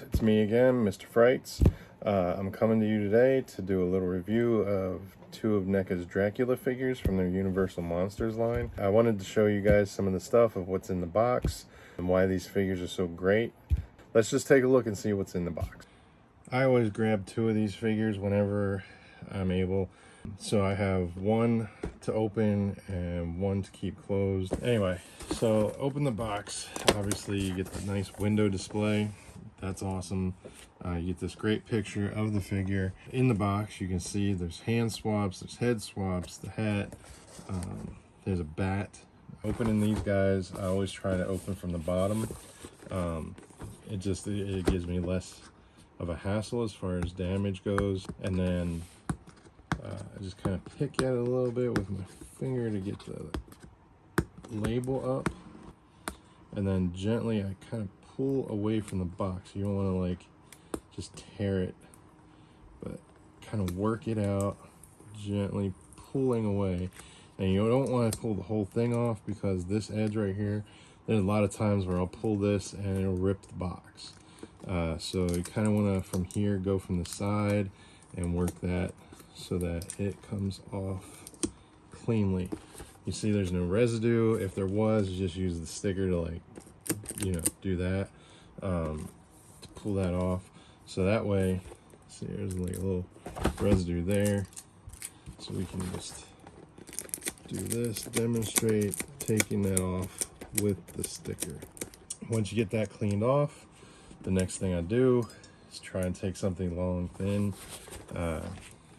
It's me again, Mr. Frights. I'm coming to you today to do a little review of two of NECA's Dracula figures from their Universal Monsters line. I wanted to show you guys some of the stuff of what's in the box and why these figures are so great. Let's just take a look and see what's in the box. I always grab two of these figures whenever I'm able. So I have one to open and one to keep closed. Anyway, so open the box. Obviously you get the nice window display. That's awesome. You get this great picture of the figure. In the box you can see there's hand swaps, there's head swaps, the hat, there's a bat. Opening these guys, I always try to open from the bottom. It gives me less of a hassle as far as damage goes. And then I just kind of pick at it a little bit with my finger to get the label up, and then gently I kind of pull away from the box. You don't want to like just tear it, but kind of work it out, gently pulling away. And you don't want to pull the whole thing off, because this edge right here, there's a lot of times where I'll pull this and it'll rip the box. So you kind of want to, from here, go from the side and work that so that it comes off cleanly. You see there's no residue. If there was, you just use the sticker to, like, you know, do that, to pull that off. So that way, see, there's like a little residue there. So we can just do this, demonstrate taking that off with the sticker. Once you get that cleaned off, the next thing I do is try and take something long, thin.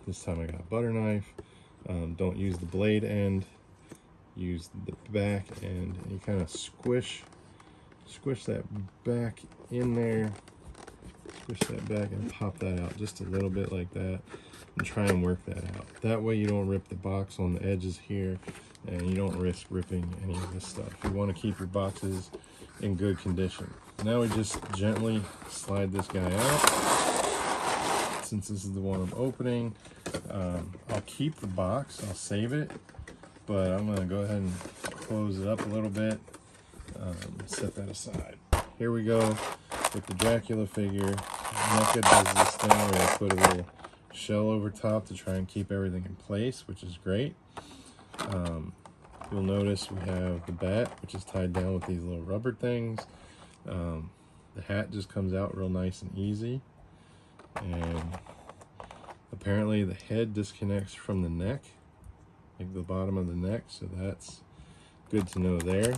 This time I got a butter knife. Don't use the blade end, use the back end, and you kind of squish that back in there, squish that back and pop that out just a little bit like that, and try and work that out. That way you don't rip the box on the edges here, and you don't risk ripping any of this stuff. You want to keep your boxes in good condition. Now we just gently slide this guy out. Since this is the one I'm opening, I'll keep the box, I'll save it, but I'm going to go ahead and close it up a little bit, set that aside. Here we go with the Dracula figure. NECA does this thing where they put a little shell over top to try and keep everything in place, which is great. You'll notice we have the bat, which is tied down with these little rubber things. The hat just comes out real nice and easy. And apparently the head disconnects from the neck, like the bottom of the neck, so that's good to know there.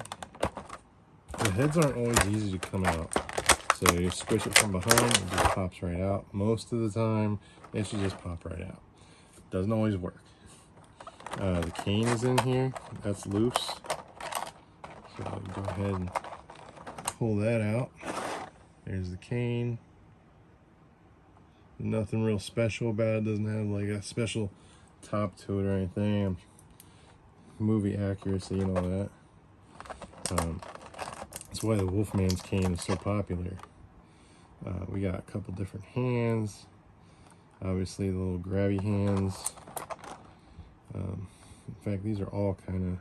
The heads aren't always easy to come out, so you squish it from behind, it just pops right out. Most of the time it should just pop right out. Doesn't always work. The cane is in here, that's loose, so go ahead and pull that out. There's the cane. Nothing real special about it. Doesn't have like a special top to it or anything. Movie accuracy and all that. That's why the Wolfman's cane is so popular. We got a couple different hands. Obviously the little grabby hands. In fact, these are all kind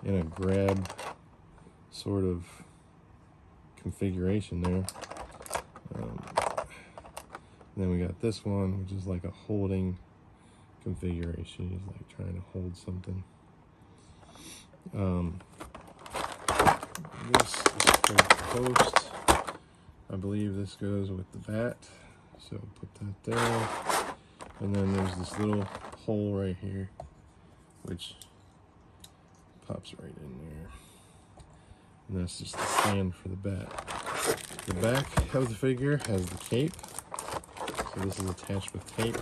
of in a grab sort of configuration there. Then we got this one, which is like a holding configuration. He's like trying to hold something. This is for the post. I believe this goes with the bat. So put that there. And then there's this little hole right here, which pops right in there. And that's just the stand for the bat. The back of the figure has the cape. So this is attached with tape.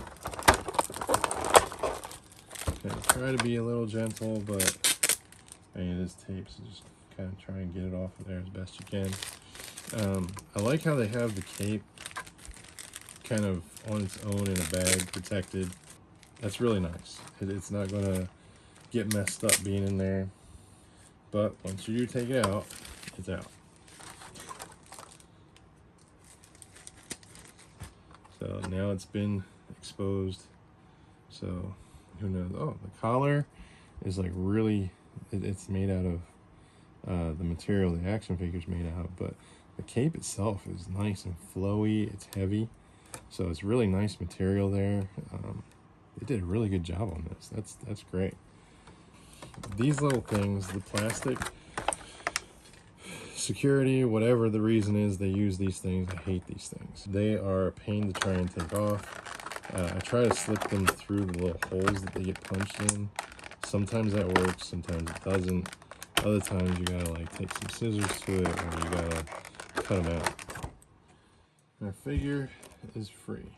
Okay, try to be a little gentle, but I mean, it is tape, so just kind of try and get it off of there as best you can. I like how they have the cape kind of on its own in a bag, protected. That's really nice. It's not going to get messed up being in there, but once you do take it out, it's out. So now it's been exposed, so who knows. Oh, the collar is like really, it's made out of the material the action figure's made out of, but The cape itself is nice and flowy. It's heavy, so it's really nice material there. They did a really good job on this. That's great. These little things, the plastic security, whatever the reason is they use these things, I hate these things. They are a pain to try and take off. I try to slip them through the little holes that they get punched in. Sometimes that works, sometimes it doesn't. Other times you gotta like take some scissors to it, or you gotta cut them out. Our figure is free.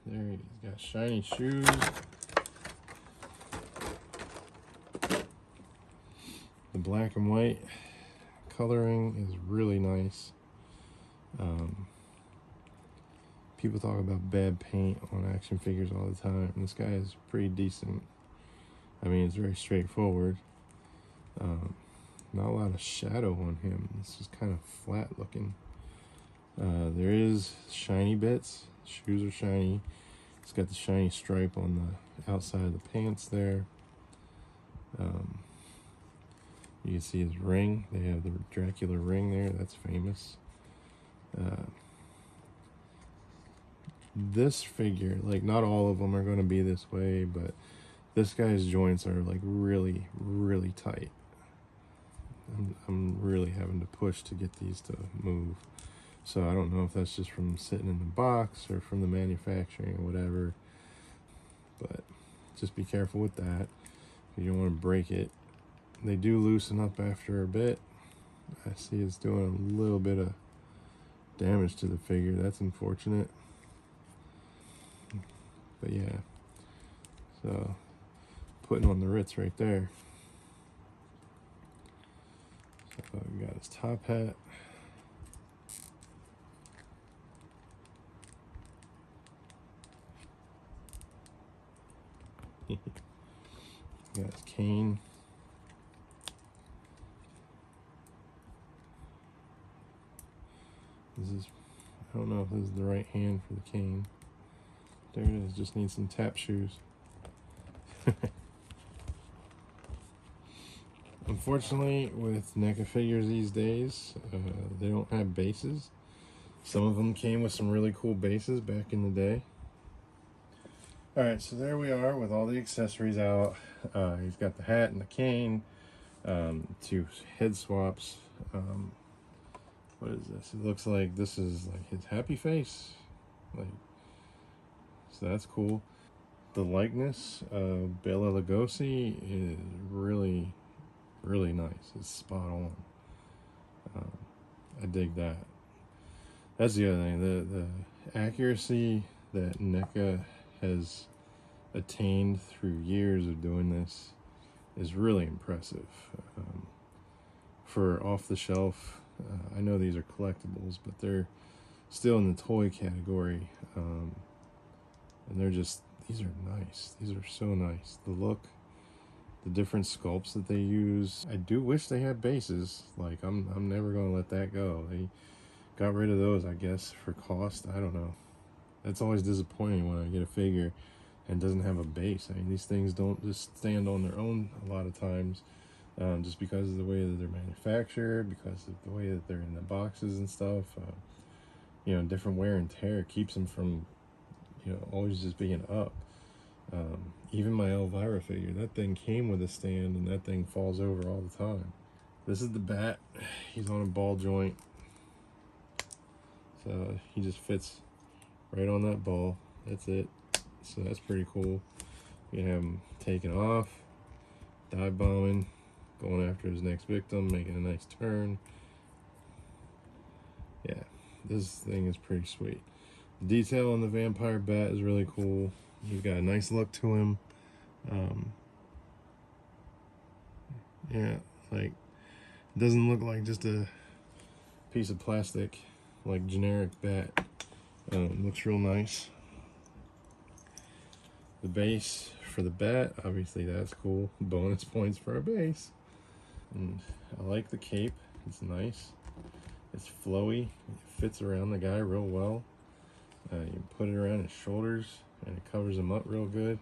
There he's got shiny shoes. The black and white coloring is really nice. People talk about bad paint on action figures all the time. This guy is pretty decent. I mean, it's very straightforward. Not a lot of shadow on him. This is kind of flat looking. There is shiny bits. Shoes are shiny. It's got the shiny stripe on the outside of the pants there. You can see his ring. They have the Dracula ring there. That's famous. This figure, like, not all of them are going to be this way, but this guy's joints are like really, really tight. I'm really having to push to get these to move. So I don't know if that's just from sitting in the box or from the manufacturing or whatever. But just be careful with that. You don't want to break it. They do loosen up after a bit. I see it's doing a little bit of damage to the figure. That's unfortunate. But yeah. So putting on the Ritz right there. So we got his top hat. Got his cane. This is, I don't know if this is the right hand for the cane. There it is, just needs some tap shoes. Unfortunately, with NECA figures these days, they don't have bases. Some of them came with some really cool bases back in the day. Alright, so there we are with all the accessories out. He's got the hat and the cane, 2 head swaps. What is this? It looks like this is like his happy face. Like, so that's cool. The likeness of Bela Lugosi is really, really nice. It's spot on. I dig that. That's the other thing. The accuracy that NECA has attained through years of doing this is really impressive. For off the shelf, I know these are collectibles, but they're still in the toy category. And they're just, these are nice. These are so nice. The look, the different sculpts that they use. I do wish they had bases. Like, I'm never gonna let that go. They got rid of those, I guess, for cost. I don't know. That's always disappointing when I get a figure and doesn't have a base. I mean, these things don't just stand on their own a lot of times, just because of the way that they're manufactured, because of the way that they're in the boxes and stuff. You know, different wear and tear keeps them from, you know, always just being up. Even my Elvira figure, that thing came with a stand and that thing falls over all the time. This is the bat. He's on a ball joint, so he just fits right on that ball. That's it. So that's pretty cool. You can have him taking off, dive bombing, going after his next victim, making a nice turn. Yeah, this thing is pretty sweet. The detail on the vampire bat is really cool. He's got a nice look to him. Yeah, like, it doesn't look like just a piece of plastic, like generic bat. Looks real nice. The base for the bat, obviously that's cool. Bonus points for a base. And I like the cape. It's nice. It's flowy. It fits around the guy real well. You put it around his shoulders and it covers him up real good.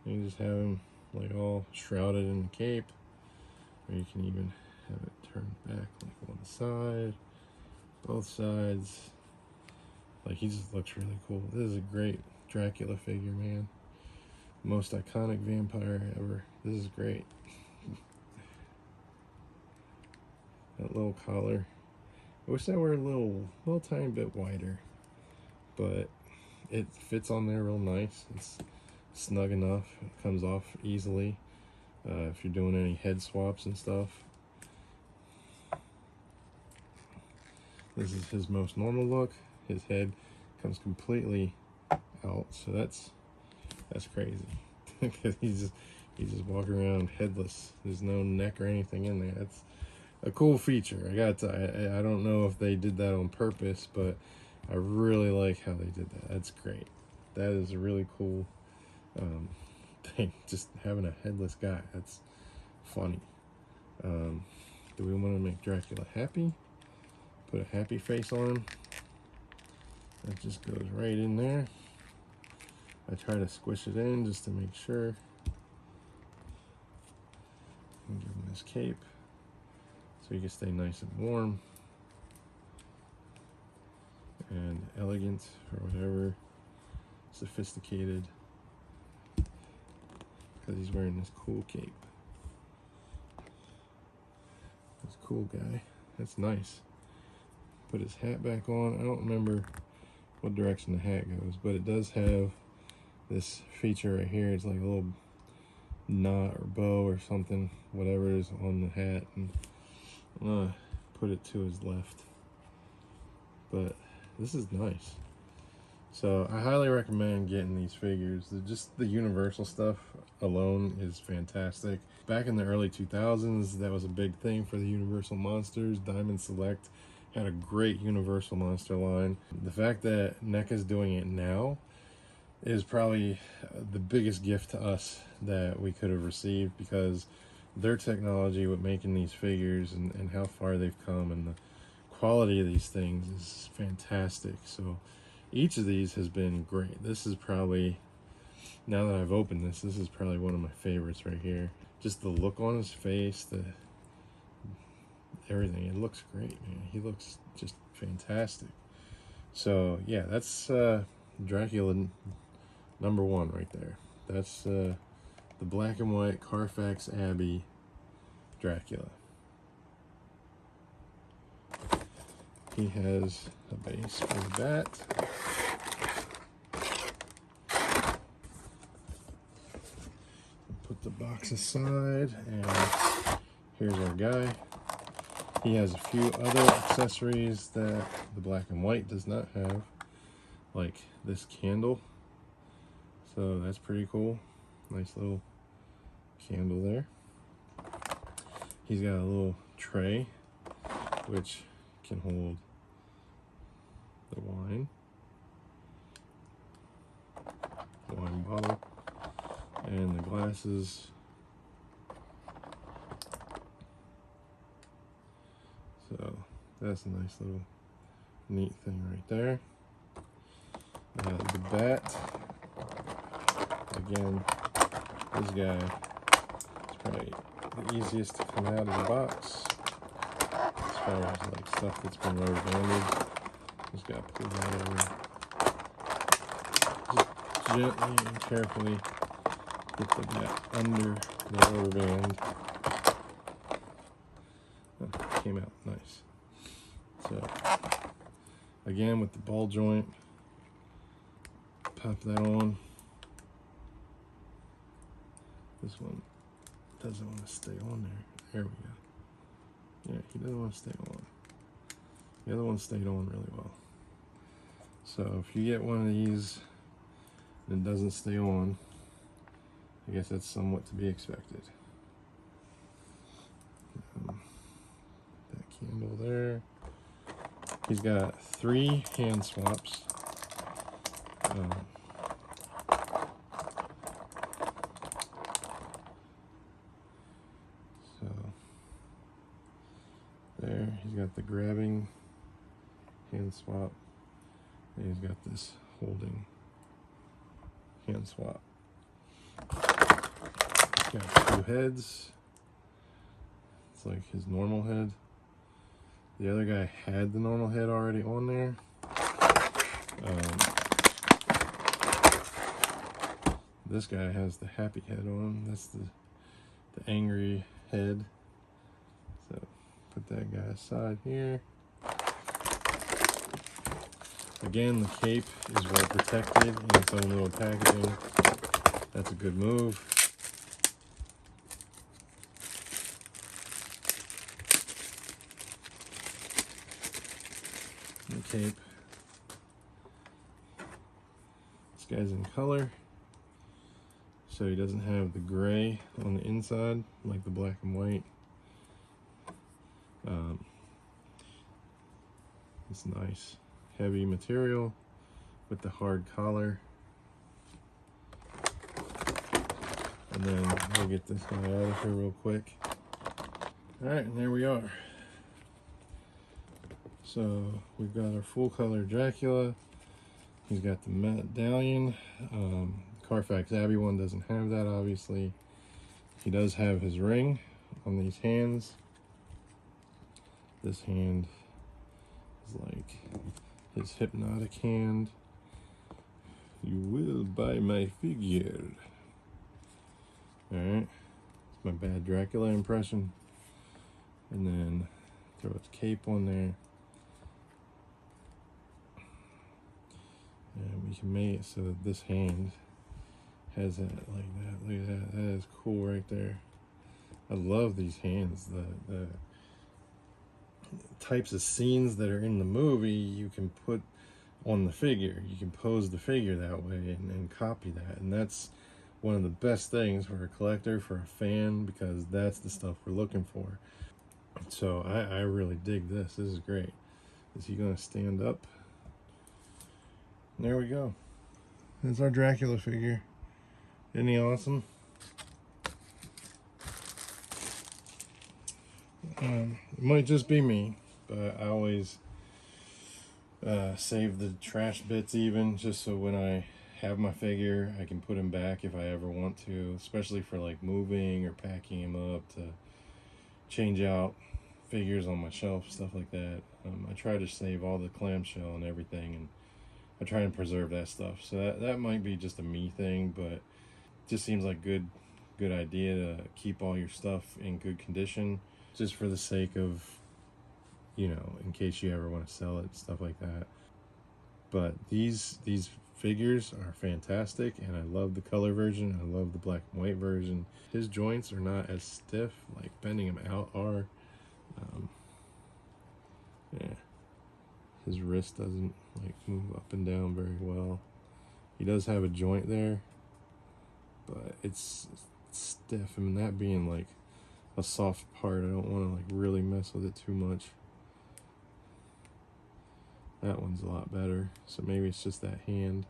You can just have him like all shrouded in the cape. Or you can even have it turned back like one side, both sides. Like, he just looks really cool. This is a great Dracula figure, man. Most iconic vampire ever. This is great. That little collar. I wish that were a little tiny bit wider, but it fits on there real nice. It's snug enough. It comes off easily if you're doing any head swaps and stuff. This is his most normal look. His head comes completely out, so that's crazy. Because he's just walking around headless. There's no neck or anything in there. That's a cool feature. I don't know if they did that on purpose, but I really like how they did that. That's great. That is a really cool thing. Just having a headless guy. That's funny. Do we want to make Dracula happy? Put a happy face on him. That just goes right in there. I try to squish it in just to make sure. And give him this cape so he can stay nice and warm and elegant or whatever, sophisticated, because he's wearing this cool cape. This cool guy. That's nice. Put his hat back on. I don't remember what direction the hat goes, but it does have this feature right here. It's like a little knot or bow or something, whatever it is on the hat, and I'm gonna put it to his left. But this is nice. So I highly recommend getting these figures. Just the Universal stuff alone is fantastic. Back in the early 2000s, that was a big thing for the Universal Monsters. Diamond Select had a great Universal Monster line. The fact that NECA's doing it now is probably the biggest gift to us that we could have received, because their technology with making these figures and how far they've come and the quality of these things is fantastic. So each of these has been great. This is probably, now that I've opened this is probably one of my favorites right here. Just the look on his face, everything. It looks great, man. He looks just fantastic. So yeah, that's Dracula #1 right there. That's the black and white Carfax Abbey Dracula. He has a base for the bat. Put the box aside, and here's our guy. He has a few other accessories that the black and white does not have, like this candle. So that's pretty cool. Nice little candle there. He's got a little tray which can hold the wine bottle, and the glasses. So that's a nice little neat thing right there. The bat, again, this guy is probably the easiest to come out of the box as far as like stuff that's been rubber banded. Just gotta pull that over. Just gently and carefully get the bat under the rubber band. Oh, came out nice. So again, with the ball joint, pop that on. This one doesn't want to stay on there. There we go. Yeah, he doesn't want to stay on. The other one stayed on really well. So if you get one of these and it doesn't stay on, I guess that's somewhat to be expected. That candle there. He's got 3 hand swaps. So there, he's got the grabbing hand swap, and he's got this holding hand swap. He's got 2 heads. like his normal head. The other guy had the normal head already on there. This guy has the happy head on. That's the angry head. So put that guy aside here. Again, the cape is well protected in its own little packaging. That's a good move. The cape. This guy's in color, so he doesn't have the gray on the inside like the black and white. It's nice, heavy material with the hard collar. And then we'll get this guy out of here real quick. All right, and there we are. So we've got our full color Dracula. He's got the medallion. Carfax Abbey one doesn't have that, obviously. He does have his ring on these hands. This hand is like his hypnotic hand. You will buy my figure. Alright, it's my bad Dracula impression. And then throw his cape on there. And we can make it so that this hand has that like that. Look at that. That is cool right there. I love these hands. The types of scenes that are in the movie you can put on the figure. You can pose the figure that way and copy that. And that's one of the best things for a collector, for a fan, because that's the stuff we're looking for. So I really dig this. This is great. Is he going to stand up? There we go. There's our Dracula figure. Isn't he awesome? It might just be me, but I always save the trash bits even, just so when I have my figure I can put him back if I ever want to, especially for like moving or packing him up to change out figures on my shelf, stuff like that. I try to save all the clamshell and everything, and I try and preserve that stuff. So that might be just a me thing, but it just seems like good idea to keep all your stuff in good condition, just for the sake of, you know, in case you ever want to sell it, stuff like that. But these figures are fantastic, and I love the color version. I love the black and white version. His joints are not as stiff, like bending them out are. Yeah, his wrist doesn't like move up and down very well. He does have a joint there, but it's stiff. I mean, that being like a soft part, I don't want to like really mess with it too much. That one's a lot better, so maybe it's just that hand.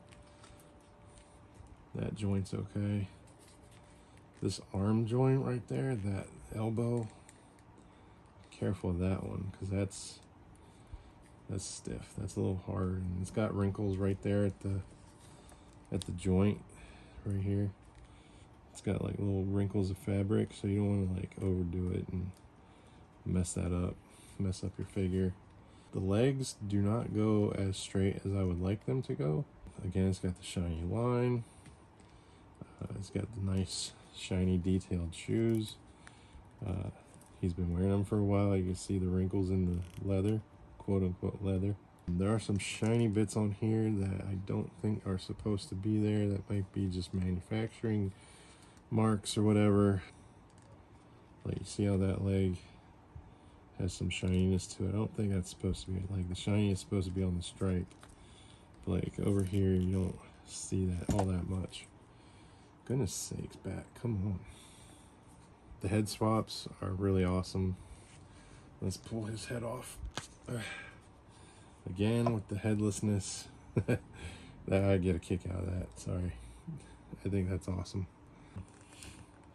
That joint's okay. This arm joint right there, that elbow, careful of that one, because that's stiff. That's a little hard, and it's got wrinkles right there at the joint right here. It's got like little wrinkles of fabric, so you don't want to like overdo it and mess that up, mess up your figure. The legs do not go as straight as I would like them to go. Again, it's got the shiny line. It's got the nice shiny detailed shoes. He's been wearing them for a while. You can see the wrinkles in the leather, quote unquote leather. There are some shiny bits on here that I don't think are supposed to be there. That might be just manufacturing marks or whatever. Like, you see how that leg has some shininess to it. I don't think that's supposed to be, like, the shiny is supposed to be on the stripe. But like over here, you don't see that all that much. Goodness sakes, bat, come on. The head swaps are really awesome. Let's pull his head off. Again, with the headlessness. I get a kick out of that, sorry. I think that's awesome.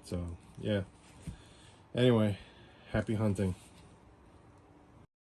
So, yeah. Anyway, happy hunting.